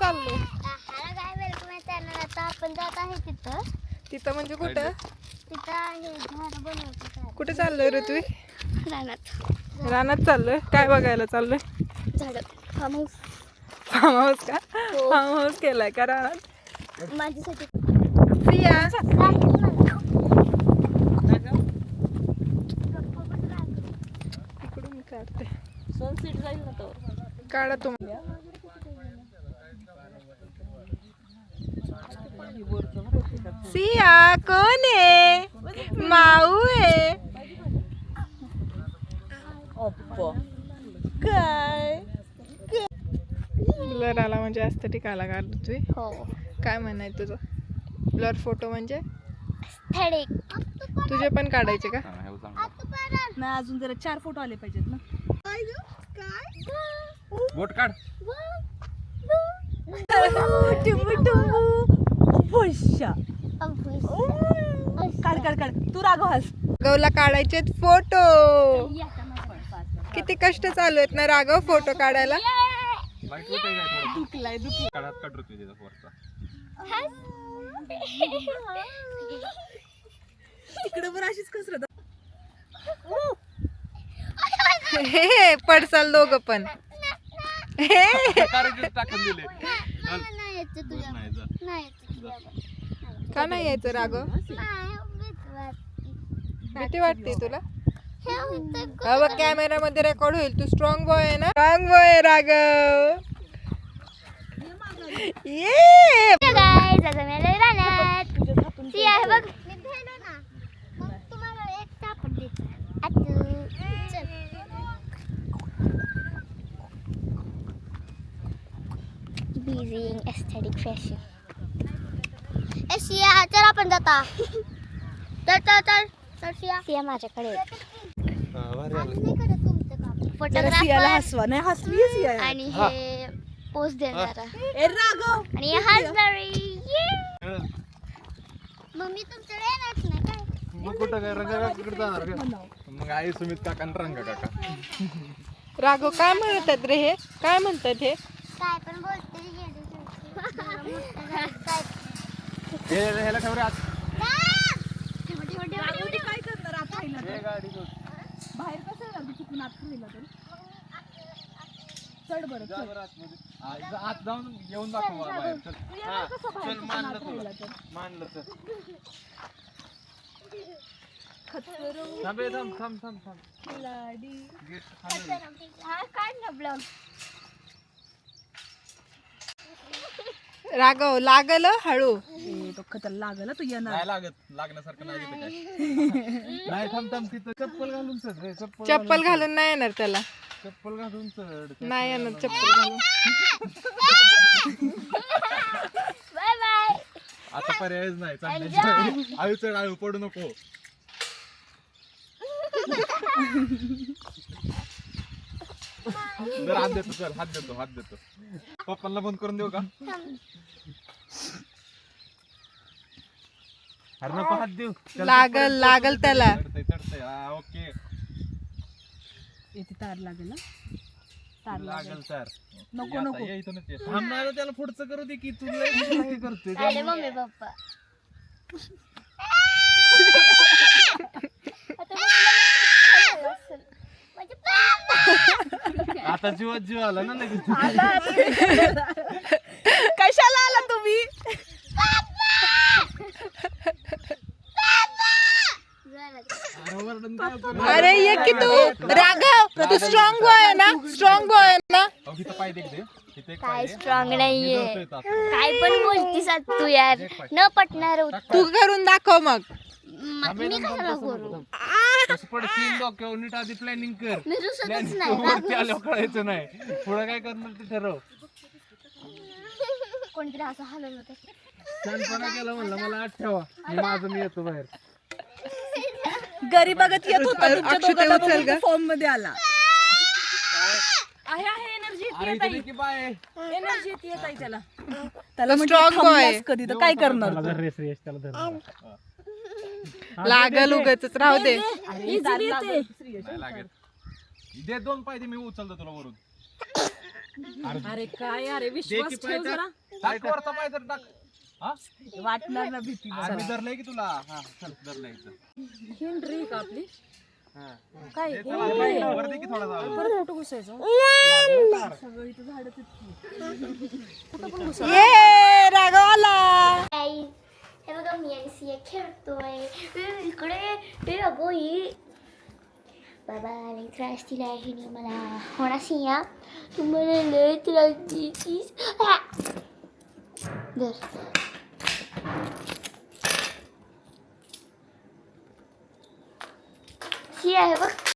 चाललो? हाय काय welcome channel. आता आपण जात आहे तिथं. तिथं म्हणजे कुठं? तिथं आहे झाड बनवतो. कुठे चाललोय रे तू? रानात रानात चाललोय. काय बघायला चाललोय? झाड फार्म हाऊस. फार्म हाऊस का? हो. फार्म हाऊस केलाय का रानात? माझ्यासाठी प्रिया इकडून काढते. सनसेट जाईल ना तो. काढा तू. सिया कोण आहे? माऊ आहे. काय ब्लर आला म्हणजे ॲस्थेटिक आला का तुझी? हो काय म्हणाय तुझं? ब्लर फोटो म्हणजे थेडिक. तुझे पण काढायचे का? नाही अजून जरा 4 फोटो आले पाहिजेत ना. बोट काढ. काढ काढ काढ तू राघव हस. राघवला काढायचे फोटो. किती कष्ट चालू आहेत ना राघव फोटो काढायला. लाईट होत आहे काय थोडं? दुखलाय दुखलाय. काढात काढतो त्याचा फोरचा. तिकडे पण अशीच कसरत. हे पडसाल दोघं पण. कारागीर टाकून दिले. नाही यायचं तुझ्या. नाही जा. नाही यायचं तुझ्या. का नाही यायचं राघव? भीती वाटते तुला? बघ कॅमेरा मध्ये रेकॉर्ड होईल. तू स्ट्रॉंग बॉय आहे ना? स्ट्रॉंग बॉय आहे राघव. ये गाइस आता मी रानात. ती आहे बघ. मी भेटलो ना. मग तुम्हाला एक सापड देते. आतू चल. Busy in aesthetic fashion. Asia चल आपण जाता. चल चल चल चल सिया माझ्याकडे. जरा सियाला फोटोग्राफर हसवा. नाही हसली सिया. आणि हे पोस्ट देणारा ए राघव. आणि हे हसणारी. मम्मी तुमच्याकडे येणार नाही काय? मग कुठं काय रंगाकडे जाणार का? मग आई सुमित काका आणि रंगा काका. राघव काय म्हणतात रे हे? काय म्हणतात हे? काय पण बोलते ह्याला ठेव रे आज. राघवने काय करणार आत राहिला तर? हे गाडी घेऊन. बाहेर कसं राहतो चुकून आत राहिला तर? चढ बरं जा चढ. बरं आतमध्ये. आत जाऊन येऊन दाखव मला बाहेर. चल. तू येणार कसं बाहेर चल चुकून मानलं आत राहिला तुला. तर? मानलं चल. खतरो थांब रे, थांब थांब थांब थांब. खिलाडी. गेट खाली. हा काढ ना ब्लॉग. राघव लागल हळू. ए तो खतर लागला तू येणार. नाही लागत. लागण्यासारखं नाही तिथं काय. नाही थांब थांब तिथं चप्पल घालून चढ रे. चप्पल घालून नाही येणार त्याला. चप्पल घालून चढ. नाही येणार चप्पल घालून. Bye bye. आता पर्यायच नाही चढण्याची. आयु चढ आयु पडू नको. जर हात देतो चल. हात देतो. पप्पांना बंद करून देऊ का? अरे नको हात देऊ. चल, लागल लागल त्याला. चढतंय. हा ओके. इथे तार लागेल ना. तार लागेल. लागल तर. नको, ये आता, नको. ये इथूनच ये. थांब ना रे, त्याला पुढचं करू दे की. तू लय करतोय. अरे मम्मी पप्पा. आता मम्मीला असेल. माझे पप्पा. आता जीव आला ना लगेच. कशाला आला तुम्ही? अरे वरडून काय उपयोग? अरे ये की तू राघव. तू स्ट्रॉंग बॉय आहे ना? स्ट्रॉंग बॉय आहे ना? अहो, इथं पाय दे इथे. इथे एक काय पाय दे. स्ट्रॉंग नाहीये. मी धरतोय ताप. काय पण बोलतीस आज तू यार. न पटणार तू करून दाखव मग. थांब, मी थांब, कशाला थांब, करू? थांब. कसं पडशील डोक्यावर नीट आधी प्लॅनिंग कर. मी रुसतच प्लॅनिंग नाही. वरती आल्यावर कळायचं नाही. पुढं काय करणार ते ठरव. कोणतरी असं हलवलं होतं. छानपणा केला म्हणलं मला आत ठेवा. मी येतो बाहेर. घरी बघत येत होता तुमच्या अक्षता दोघांना उचल बघून गं. फॉर्म मध्ये आला. आहे एनर्जी अरे येत इथे दे की पाय. एनर्जी येत आहे त्याला. त्याला म्हणजे strong boy. थांबलास कधी तर काय करणार तू? लागल उगाचच राहू दे. Easily येते. नाही लागत. दे 2 पाय दे मी उचलतो तुला वरून. अरे काय अरे दे विश्वास की ठेव पाय जरा टाक वरचा पाय तर टाक हा वाटणार ना भीती आम्ही धरलंय की तुला हा चल धरलंय इथं. हेनरी का आपली हा. काय दे चला, बाई, वर दे की थोडासा. परत कुठं घुसायचं सगळं इथं झाडच कुठं पण घुसा ये राघव आला. Guys, हे बघा मी आणि सिया खेळतोय इकडे हे अगो ही बाबा लई त्रास दिला आहे नी मला हो ना सिया तुम्हाला लय त्रास देतीस धर सिया हे बघ